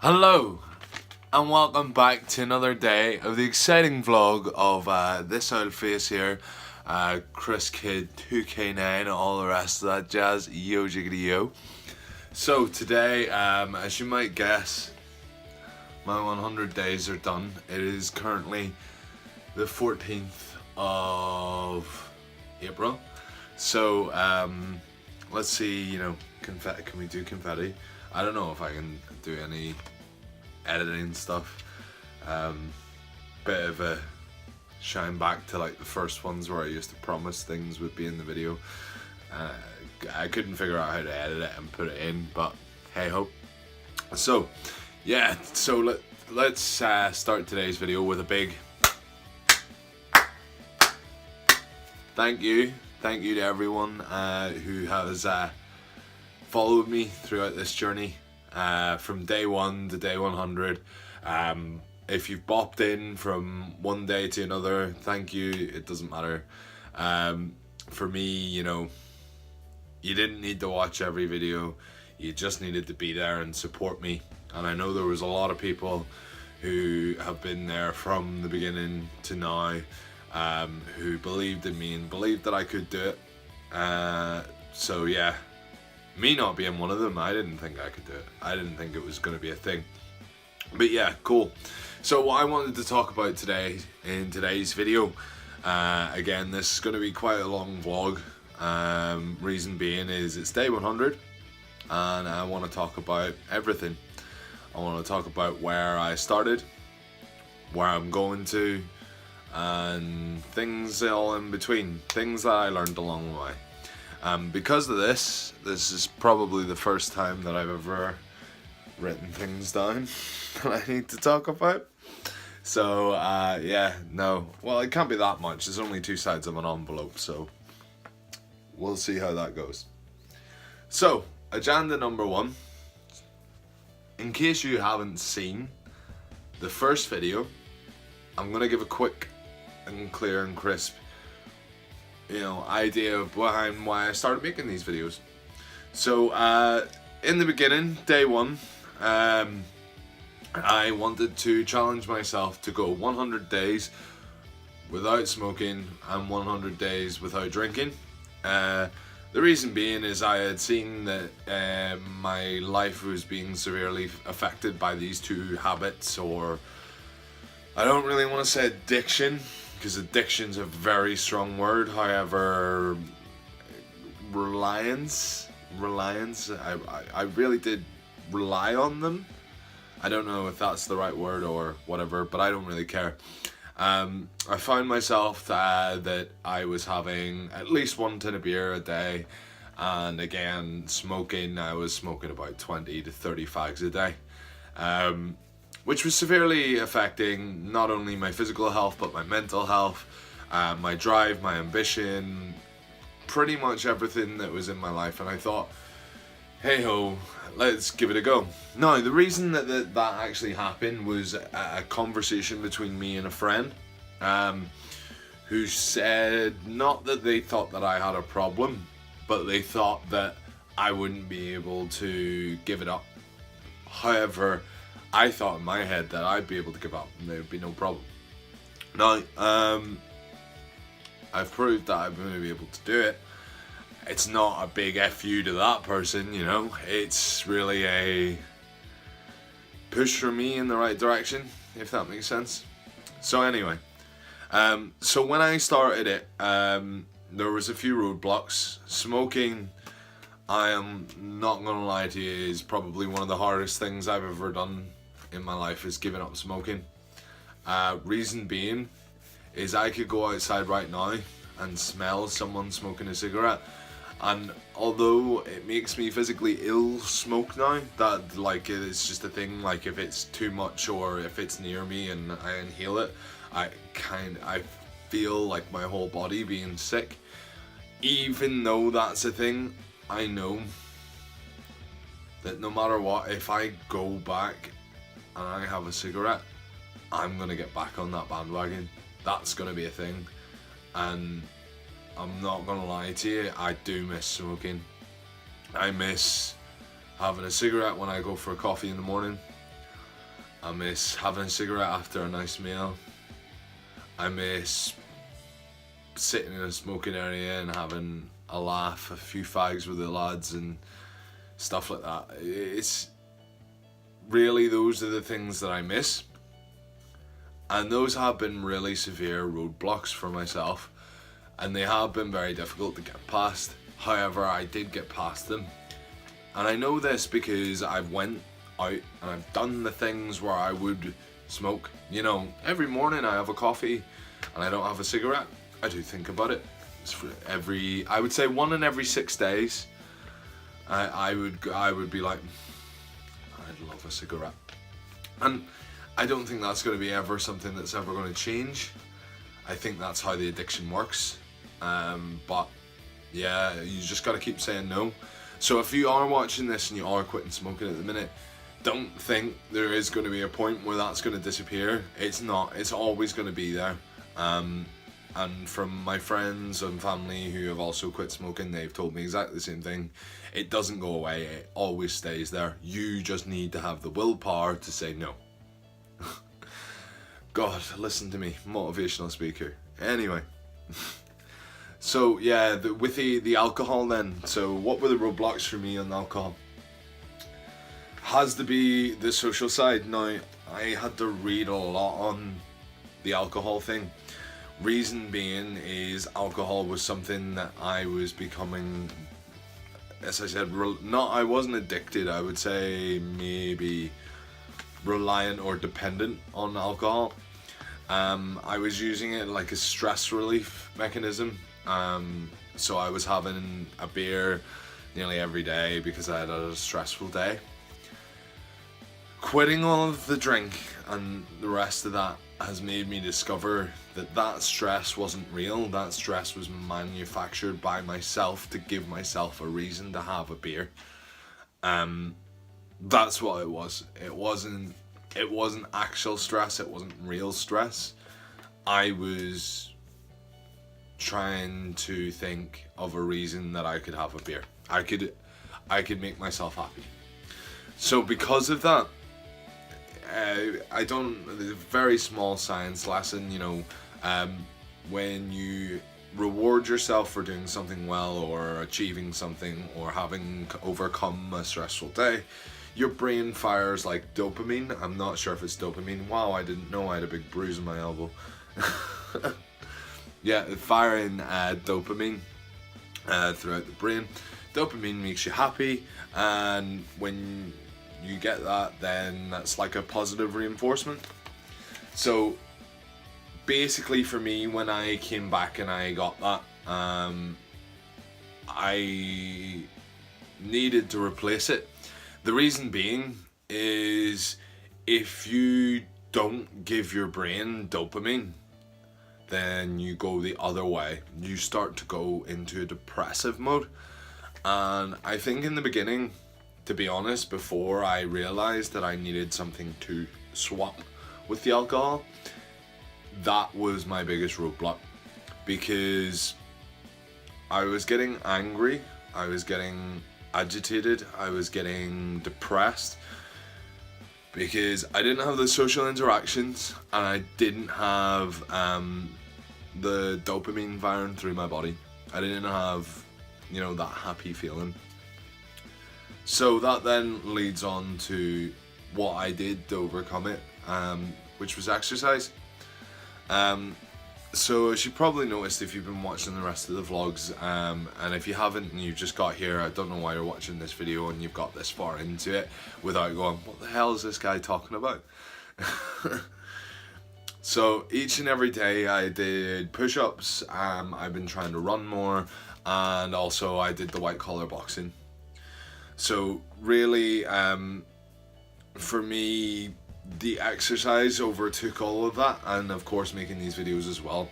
Hello and welcome back to another day of the exciting vlog of this old face here, Chris Kid 2K9, all the rest of that jazz, yo jiggity yo. So today, as you might guess, my 100 days are done. It is currently the 14th of April. So let's see, confetti, can we do confetti? I don't know if I can do any editing stuff. Bit of a shine back to like the first ones where I used to promise things would be in the video. I couldn't figure out how to edit it and put it in, but hey ho. So yeah, so let's start today's video with a big thank you to everyone who has followed me throughout this journey, from day 1 to day 100. If you've bopped in from one day to another, thank you. It doesn't matter. For me, you didn't need to watch every video. You just needed to be there and support me. And I know there was a lot of people who have been there from the beginning to now, who believed in me and believed that I could do it. So yeah, me not being one of them, I didn't think I could do it. I didn't think it was going to be a thing. But yeah, cool. So what I wanted to talk about today in today's video, again, this is going to be quite a long vlog. Reason being is it's day 100 and I want to talk about everything. I want to talk about where I started, where I'm going to, and things all in between, things that I learned along the way. Because of this is probably the first time that I've ever written things down that I need to talk about. So yeah, no, well, it can't be that much. There's only 2 sides of an envelope, so we'll see how that goes. So agenda number 1, in case you haven't seen the first video, I'm gonna give a quick and clear and crisp idea of behind why I started making these videos. So in the beginning, day 1, I wanted to challenge myself to go 100 days without smoking and 100 days without drinking. The reason being is I had seen that my life was being severely affected by these 2 habits, or I don't really want to say addiction, because addiction's a very strong word. However, reliance, I really did rely on them. I don't know if that's the right word or whatever, but I don't really care. I found myself that I was having at least 1 tin of beer a day, and again, smoking, I was smoking about 20 to 30 fags a day. Which was severely affecting not only my physical health, but my mental health, my drive, my ambition, pretty much everything that was in my life. And I thought, hey ho, let's give it a go. Now, the reason that actually happened was a conversation between me and a friend, who said not that they thought that I had a problem, but they thought that I wouldn't be able to give it up. However, I thought in my head that I'd be able to give up and there would be no problem. Now, I've proved that I'm going to be able to do it. It's not a big F you to that person, It's really a push for me in the right direction, if that makes sense. So anyway, so when I started it, there was a few roadblocks. Smoking, I am not going to lie to you, is probably one of the hardest things I've ever done in my life, is giving up smoking. Reason being is I could go outside right now and smell someone smoking a cigarette, and although it makes me physically ill smoke now, that it's just a thing, like if it's too much or if it's near me and I inhale it, I feel like my whole body being sick. Even though that's a thing, I know that no matter what, if I go back and I have a cigarette, I'm gonna get back on that bandwagon. That's gonna be a thing. And I'm not gonna lie to you, I do miss smoking. I miss having a cigarette when I go for a coffee in the morning. I miss having a cigarette after a nice meal. I miss sitting in a smoking area and having a laugh, a few fags with the lads and stuff like that. It's really, those are the things that I miss. And those have been really severe roadblocks for myself. And they have been very difficult to get past. However, I did get past them. And I know this because I've went out and I've done the things where I would smoke. You know, every morning I have a coffee and I don't have a cigarette. I do think about it. It's for I would say 1 in every 6 days. I would be like, I'd love a cigarette. And I don't think that's going to be ever something that's ever going to change. I think that's how the addiction works. But yeah, you just got to keep saying no. So if you are watching this and you are quitting smoking at the minute, don't think there is going to be a point where that's going to disappear. It's not. It's always going to be there. And from my friends and family who have also quit smoking, they've told me exactly the same thing. It doesn't go away. It always stays there. You just need to have the willpower to say no. God, listen to me, motivational speaker. Anyway. So yeah, with the alcohol then. So what were the roadblocks for me on alcohol? Has to be the social side. Now, I had to read a lot on the alcohol thing. Reason being is alcohol was something that I was becoming, as I said, I wasn't addicted. I would say maybe reliant or dependent on alcohol. I was using it like a stress relief mechanism. So I was having a beer nearly every day because I had a stressful day. Quitting all of the drink and the rest of that has made me discover that stress wasn't real. That stress was manufactured by myself to give myself a reason to have a beer. That's what it was. It wasn't actual stress. It wasn't real stress. I was trying to think of a reason that I could have a beer. I could make myself happy. So because of that, there's a very small science lesson, you know, when you reward yourself for doing something well or achieving something or having overcome a stressful day, your brain fires like dopamine. I'm not sure if it's dopamine. Wow, I didn't know I had a big bruise on my elbow. Yeah, firing dopamine throughout the brain. Dopamine makes you happy, and when you get that, then that's like a positive reinforcement. So basically for me, when I came back and I got that, I needed to replace it. The reason being is if you don't give your brain dopamine, then you go the other way. You start to go into a depressive mode. And I think in the beginning, to be honest, before I realized that I needed something to swap with the alcohol, that was my biggest roadblock, because I was getting angry, I was getting agitated, I was getting depressed, because I didn't have the social interactions and I didn't have the dopamine firing through my body. I didn't have, you know, that happy feeling. So that then leads on to what I did to overcome it, which was exercise. So as you probably noticed if you've been watching the rest of the vlogs, and if you haven't and you just got here, I don't know why you're watching this video and you've got this far into it without going, what the hell is this guy talking about? So each and every day I did push-ups, I've been trying to run more, and also I did the white collar boxing. So really, for me, the exercise overtook all of that, and of course making these videos as well.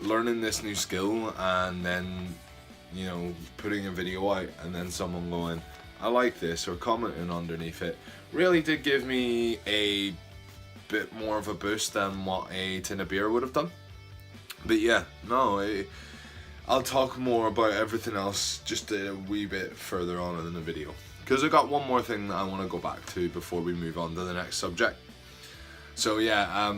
Learning this new skill and then, you know, putting a video out and then someone going, I like this, or commenting underneath it, really did give me a bit more of a boost than what a tin of beer would have done. But yeah, no, I'll talk more about everything else just a wee bit further on in the video, because I got one more thing that I want to go back to before we move on to the next subject. So yeah,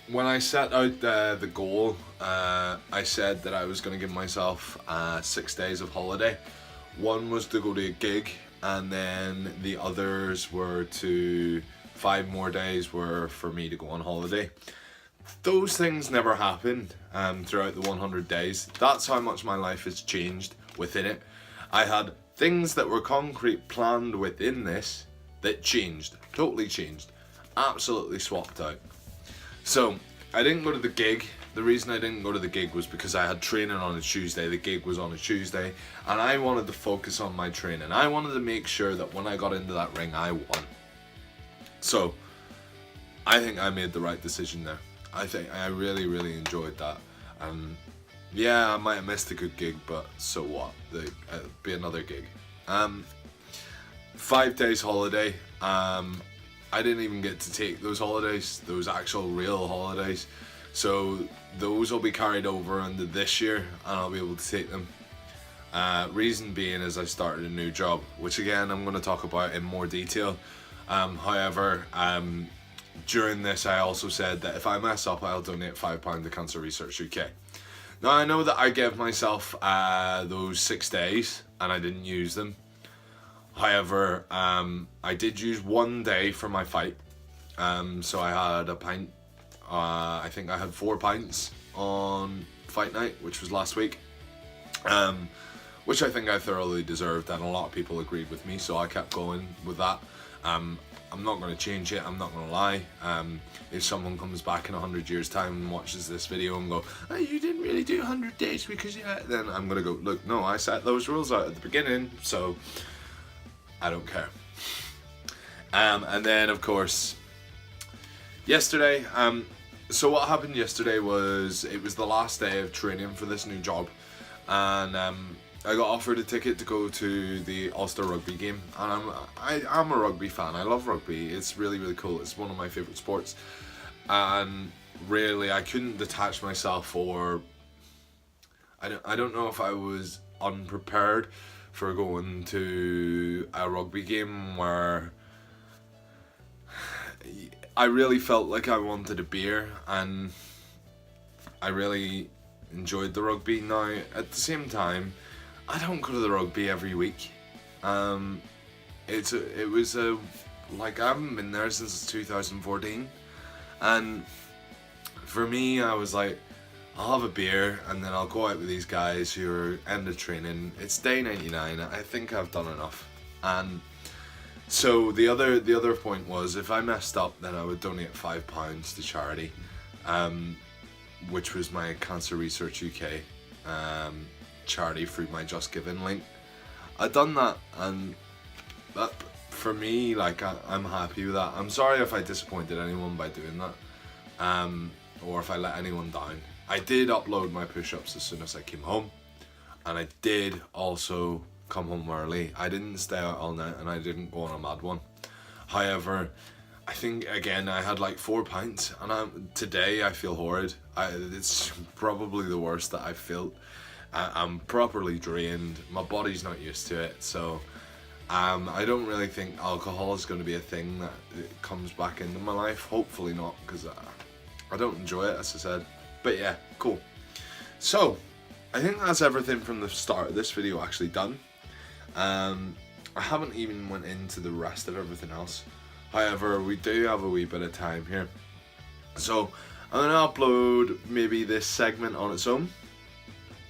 when I set out the goal, I said that I was going to give myself 6 days of holiday. One was to go to a gig, and then the others were 5 more days were for me to go on holiday. Those things never happened throughout the 100 days. That's how much my life has changed within it. I had things that were concrete planned within this that changed, totally changed, absolutely swapped out. So I didn't go to the gig. The reason I didn't go to the gig was because I had training on a Tuesday. The gig was on a Tuesday, and I wanted to focus on my training. I wanted to make sure that when I got into that ring, I won. So I think I made the right decision there. I think I really, really enjoyed that. Yeah, I might have missed a good gig, but so what? It'll be another gig. 5 days holiday. I didn't even get to take those holidays, those actual real holidays. So those will be carried over into this year, and I'll be able to take them. Reason being is I started a new job, which again I'm going to talk about in more detail. However, during this I also said that if I mess up, I'll donate £5 to Cancer Research UK. Now I know that I gave myself those 6 days and I didn't use them. However, I did use 1 day for my fight. So I had a pint. I think I had 4 pints on fight night, which was last week. Which I think I thoroughly deserved, and a lot of people agreed with me, so I kept going with that. I'm not going to change it, I'm not going to lie. If someone comes back in 100 years time and watches this video and go, oh, you didn't really do 100 days because then I'm going to go, look, no, I set those rules out at the beginning, so I don't care. And then of course, yesterday, so what happened yesterday was, it was the last day of training for this new job, and I got offered a ticket to go to the Ulster rugby game, and I'm a rugby fan. I love rugby. It's really, really cool. It's one of my favourite sports, and really I couldn't detach myself, or I don't know if I was unprepared for going to a rugby game where I really felt like I wanted a beer, and I really enjoyed the rugby. Now at the same time, I don't go to the rugby every week. It was like I haven't been there since 2014, and for me I was like, I'll have a beer and then I'll go out with these guys who are end of training. It's day 99. I think I've done enough. And so the other point was, if I messed up, then I would donate £5 to charity, which was my Cancer Research UK charity through my Just Giving link. I'd done that, and that, for me, like, I'm happy with that. I'm sorry if I disappointed anyone by doing that, or if I let anyone down. I did upload my push-ups as soon as I came home, and I did also come home early. I didn't stay out all night, and I didn't go on a mad one. However, I think again I had like 4 pints, and today I feel horrid. It's probably the worst that I've felt. I'm properly drained. My body's not used to it, so I don't really think alcohol is going to be a thing that comes back into my life. Hopefully not, because I don't enjoy it, as I said. But yeah, cool. So I think that's everything from the start of this video actually done. I haven't even went into the rest of everything else. However, we do have a wee bit of time here, so I'm gonna upload maybe this segment on its own,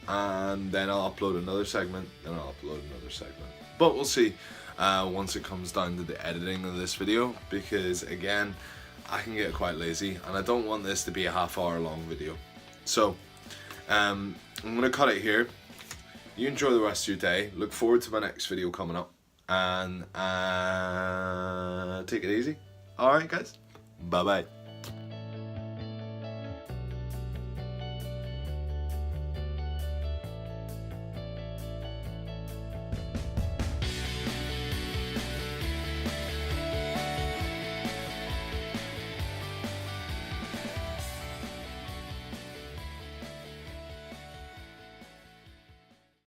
and then I'll upload another segment, then I'll upload another segment. But we'll see once it comes down to the editing of this video, because again, I can get quite lazy, and I don't want this to be a half-hour long video. So I'm gonna cut it here. You enjoy the rest of your day. Look forward to my next video coming up, and take it easy. Alright guys, bye bye.